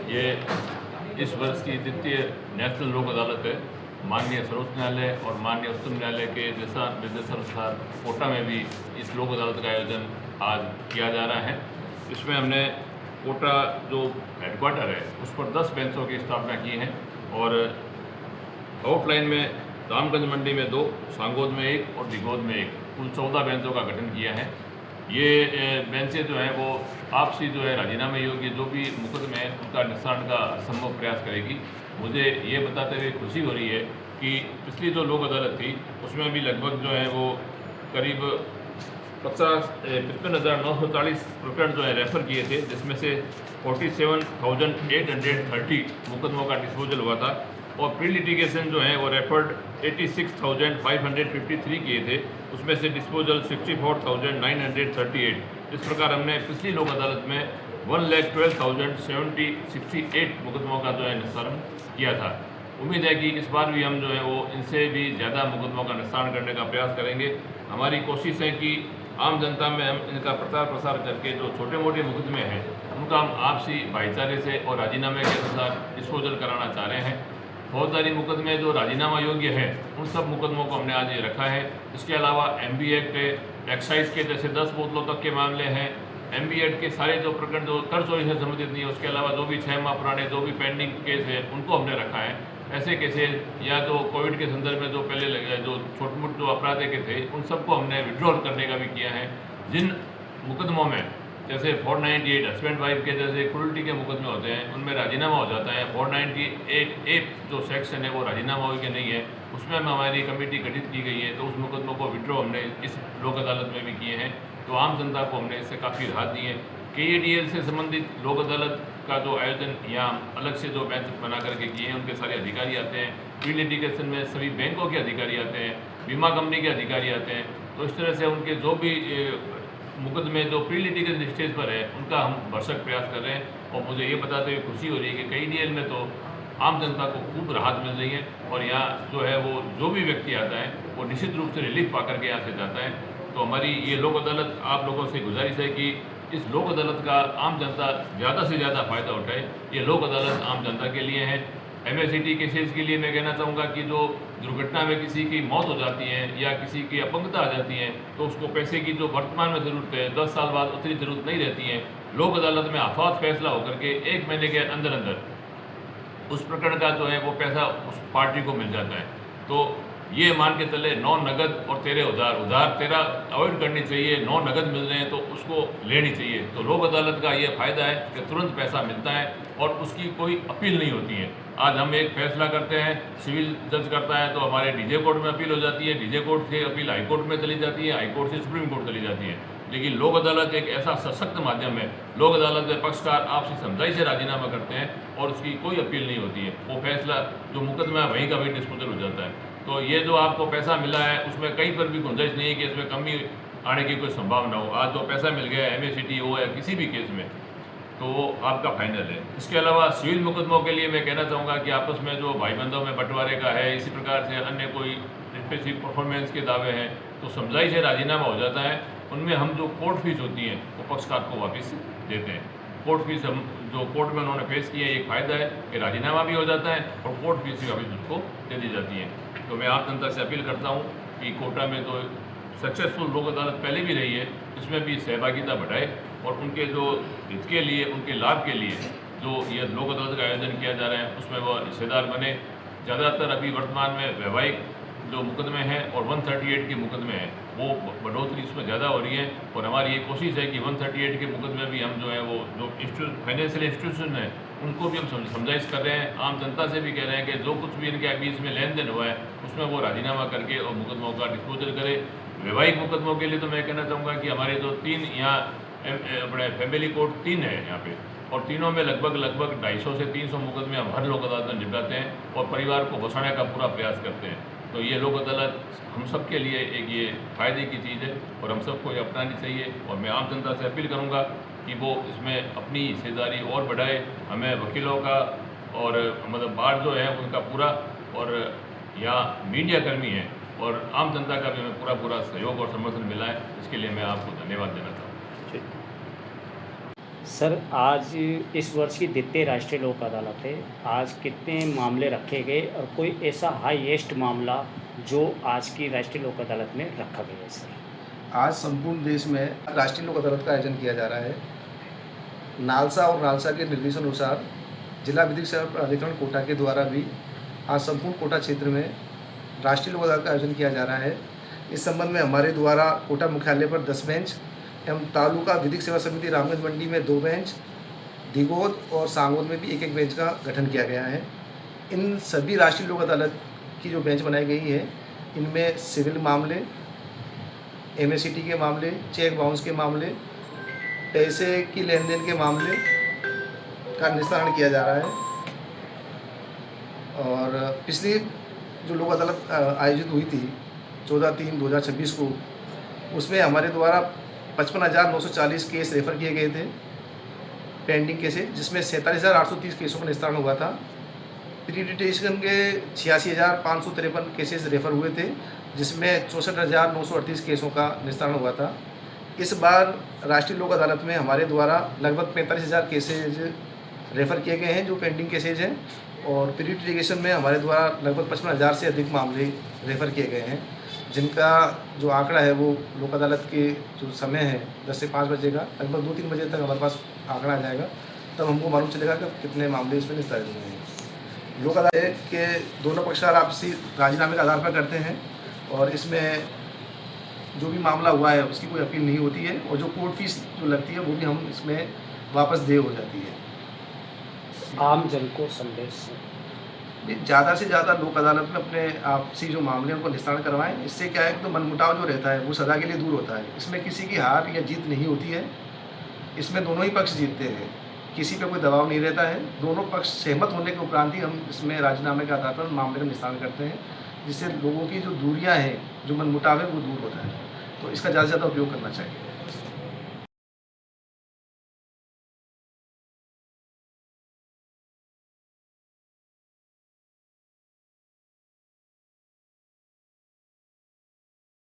ये इस वर्ष की द्वितीय नेशनल लोक अदालत है। माननीय सर्वोच्च न्यायालय और माननीय उच्चतम न्यायालय के दिशा निर्देशानुसार कोटा में भी इस लोक अदालत का आयोजन आज किया जा रहा है। इसमें हमने कोटा जो हेडक्वार्टर है उस पर 10 बेंचों की स्थापना की है और आउटलाइन में रामगंज मंडी में 2, सांगोद में 1 और दिगोद में 1, कुल 14 बेंचों का गठन किया है। ये बेंचें जो हैं वो आपसी जो है राजीनामे योग्य जो भी मुकदमे हैं उनका निस्तारण का संभव प्रयास करेगी। मुझे ये बताते हुए खुशी हो रही है कि पिछली जो लोक अदालत थी उसमें भी लगभग जो है वो करीब 55,940 प्रकरण जो है रेफ़र किए थे, जिसमें से 47,830 मुकदमों का डिस्पोजल हुआ था और प्री लिटिगेशन जो है वो रेफर्ड 86,553 किए थे, उसमें से डिस्पोजल 64,938। इस प्रकार हमने पिछली लोक अदालत में 1,12,068 मुकदमों का जो है निस्तारण किया था। उम्मीद है कि इस बार भी हम जो है वो इनसे भी ज़्यादा मुकदमों का निस्तारण करने का प्रयास करेंगे। हमारी कोशिश है कि आम जनता में हम इनका प्रचार प्रसार करके जो छोटे मोटे मुकदमे हैं उनका हम आपसी भाईचारे से और राजीनामे के अनुसार डिस्पोजल कराना चाह रहे हैं। फौजदारी मुकदमे जो राजीनामा योग्य हैं उन सब मुकदमों को हमने आज ये रखा है। इसके अलावा MB एक्ट है, एक्साइज के जैसे 10 बोतलों तक के मामले हैं, MB एक्ट के सारे जो प्रकरण जो कर चोरी से संबंधित नहीं है, उसके अलावा जो भी 6 माह पुराने जो भी पेंडिंग केस है उनको हमने रखा है। ऐसे केसेज या जो कोविड के संदर्भ में जो पहले लगे जो छोटे मोटे जो अपराध के थे उन सबको हमने विड्रॉल करने का भी किया है। जिन मुकदमों में जैसे 498 हस्बैंड वाइफ के जैसे क्रूल्टी के मुकदमे होते हैं उनमें राजीनामा हो जाता है। 498A जो सेक्शन है वो राजीनामा हो के नहीं है, उसमें हमारी कमेटी गठित की गई है, तो उस मुकदमों को विड्रॉ हमने इस लोक अदालत में भी किए हैं। तो आम जनता को हमने इससे काफ़ी राहत दी है। KADL से संबंधित लोक अदालत का जो आयोजन यहाँ अलग से जो बेंच बना करके किए हैं उनके सारे अधिकारी आते हैं। प्री लिटिगेशन में सभी बैंकों के अधिकारी आते हैं, बीमा कंपनी के अधिकारी आते हैं। तो इस तरह से उनके जो भी मुकदमे जो प्री लिटिगेशन स्टेज पर है उनका हम भरसक प्रयास कर रहे हैं। और मुझे ये बताते हुए खुशी हो रही है कि KADL में तो आम जनता को खूब राहत मिल रही है और यहाँ जो है वो जो भी व्यक्ति आता है वो निश्चित रूप से रिलीफ पा करके यहाँ से जाता है। तो हमारी ये लोक अदालत आप लोगों से गुजारिश है कि इस लोक अदालत का आम जनता ज़्यादा से ज़्यादा फ़ायदा उठाए। ये लोक अदालत आम जनता के लिए है। MSCT केसेस के लिए मैं कहना चाहूँगा कि जो दुर्घटना में किसी की मौत हो जाती है या किसी की अपंगता आ जाती है तो उसको पैसे की जो वर्तमान में ज़रूरत है 10 साल बाद उतनी ज़रूरत नहीं रहती है। लोक अदालत में आफात फैसला होकर के 1 महीने के अंदर अंदर उस प्रकरण का जो है वो पैसा उस पार्टी को मिल जाता है। तो ये मान के चले 9 नगद और 13 उधार, उधार 13 अवॉइड करनी चाहिए, 9 नगद मिल रहे हैं तो उसको लेनी चाहिए। तो लोक अदालत का ये फ़ायदा है कि तुरंत पैसा मिलता है और उसकी कोई अपील नहीं होती है। आज हम एक फैसला करते हैं, सिविल जज करता है तो हमारे DJ कोर्ट में अपील हो जाती है, DJ कोर्ट से अपील हाई कोर्ट में चली जाती है, हाई कोर्ट से सुप्रीम कोर्ट चली जाती है। लेकिन लोक अदालत एक ऐसा सशक्त माध्यम है, लोक अदालत में पक्षकार आपसी समझाई से राजीनामा करते हैं और उसकी कोई अपील नहीं होती है। वो फैसला जो मुकदमा है वहीं का वहीं डिस्पोजल हो जाता है। तो ये जो आपको पैसा मिला है उसमें कहीं पर भी गुंजाइश नहीं है कि इसमें कमी आने की कोई संभावना हो। आज जो पैसा मिल गया है MSCT हो या किसी भी केस में तो वो आपका फाइनल है। इसके अलावा सिविल मुकदमों के लिए मैं कहना चाहूँगा कि आपस में जो भाई बंधों में बंटवारे का है, इसी प्रकार से अन्य कोई स्पेसिफिक परफॉर्मेंस के दावे हैं तो समझाई से राजीनामा हो जाता है। उनमें हम जो कोर्ट फीस होती है वो पक्षकार को वापस देते हैं। कोर्ट फीस हम जो कोर्ट में उन्होंने पेश किया है एक फ़ायदा है कि राजीनामा भी हो जाता है और कोर्ट फीस भी वापस उसको दे दी जाती है। तो मैं आप जनता से अपील करता हूँ कि कोटा में तो सक्सेसफुल लोक अदालत पहले भी रही है, इसमें भी सहभागिता बढ़ाए और उनके जो हित के लिए, उनके लाभ के लिए जो ये लोक अदालत का आयोजन किया जा रहा है उसमें वो हिस्सेदार बने। ज़्यादातर अभी वर्तमान में वैवाहिक जो मुकदमे हैं और 138 के मुकदमे हैं वो बढ़ोतरी इसमें ज़्यादा हो रही है और हमारी ये कोशिश है कि 138 के मुकदमे भी हम जो है वो जो फाइनेंशियल इंस्टीट्यूशन है उनको भी हम समझाइश कर रहे हैं। आम जनता से भी कह रहे हैं कि जो कुछ भी इनके बीच में लेन देन हुआ है उसमें वो राजीनामा करके और मुकदमों का डिस्पोजल करे। वैवाहिक मुकदमों के लिए तो मैं कहना चाहूँगा कि हमारे जो 3 यहाँ अपने फैमिली कोर्ट 3 है यहाँ पे और तीनों में लगभग 250 से 300 मुकदमे हम हर लोक अदालत में निपटाते हैं और परिवार को बचाने का पूरा प्रयास करते हैं। तो ये लोक अदालत हम सब के लिए एक ये फ़ायदे की चीज़ है और हम सबको ये अपनानी चाहिए। और मैं आम जनता से अपील करूँगा कि वो इसमें अपनी हिस्सेदारी और बढ़ाए। हमें वकीलों का और मतलब बार जो है उनका पूरा और यहाँ मीडिया कर्मी है और आम जनता का भी हमें पूरा सहयोग और समर्थन मिला है। इसके लिए मैं आपको धन्यवाद देना चाहूँगा। सर, आज इस वर्ष की द्वितीय राष्ट्रीय लोक अदालत है। आज कितने मामले रखे गए और कोई ऐसा हाईएस्ट मामला जो आज की राष्ट्रीय लोक अदालत में रखा गया है सर? आज संपूर्ण देश में राष्ट्रीय लोक अदालत का आयोजन किया जा रहा है। नालसा और नालसा के निर्देशानुसार जिला विधिक सेवा प्राधिकरण कोटा के द्वारा भी आज संपूर्ण कोटा क्षेत्र में राष्ट्रीय लोक अदालत का आयोजन किया जा रहा है। इस संबंध में हमारे द्वारा कोटा मुख्यालय पर 10 बेंच एवं तालुका विधिक सेवा समिति रामगंज मंडी में 2 बेंच, दिगोद और सांगोद में भी 1-1 बेंच का गठन किया गया है। इन सभी राष्ट्रीय लोक अदालत की जो बेंच बनाई गई है, इनमें सिविल मामले, एमएससीटी के मामले, चेक बाउंस के मामले, पैसे की लेन देन के मामले का निस्तारण किया जा रहा है। और पिछली जो लोक अदालत आयोजित हुई थी 14/3/2026 को, उसमें हमारे द्वारा 55,940 केस रेफ़र किए गए थे, पेंडिंग केसेस, जिसमें 47,830 केसों का निस्तारण हुआ था। प्री लिटिगेशन के 86,553 केसेस रेफ़र हुए थे, जिसमें 64,938 केसों का निस्तारण हुआ था। इस बार राष्ट्रीय लोक अदालत में हमारे द्वारा लगभग 45,000 केसेज रेफ़र किए गए हैं जो पेंडिंग केसेज हैं, और प्री लिटिगेशन में हमारे द्वारा लगभग 55,000 से अधिक मामले रेफ़र किए गए हैं, जिनका जो आंकड़ा है वो लोक अदालत के जो समय है 10 से 5 बजे का, लगभग 2-3 बजे तक हमारे पास आंकड़ा आ जाएगा, तब हमको मालूम चलेगा कि कितने मामले इसमें निस्तारित हुए हैं। लोक अदालत के दोनों पक्षकार आपसी राजीनामे के आधार पर करते हैं, और इसमें जो भी मामला हुआ है उसकी कोई अपील नहीं होती है, और जो कोर्ट फीस जो लगती है वो भी हम इसमें वापस देय हो जाती है। आम जन को संदेश? ज़्यादा से ज़्यादा लोक अदालत में अपने आपसी जो मामले हैं उनको निस्तारण करवाएं। इससे क्या है कि तो मनमुटाव जो रहता है वो सदा के लिए दूर होता है। इसमें किसी की हार या जीत नहीं होती है, इसमें दोनों ही पक्ष जीतते हैं, किसी पे कोई दबाव नहीं रहता है। दोनों पक्ष सहमत होने के उपरांत ही हम इसमें राजीनामे के आधार पर मामले का निस्तारण करते हैं, जिससे लोगों की जो दूरियाँ हैं, जो मनमुटाव है वो दूर होता है। तो इसका ज़्यादा से ज़्यादा उपयोग करना चाहिए।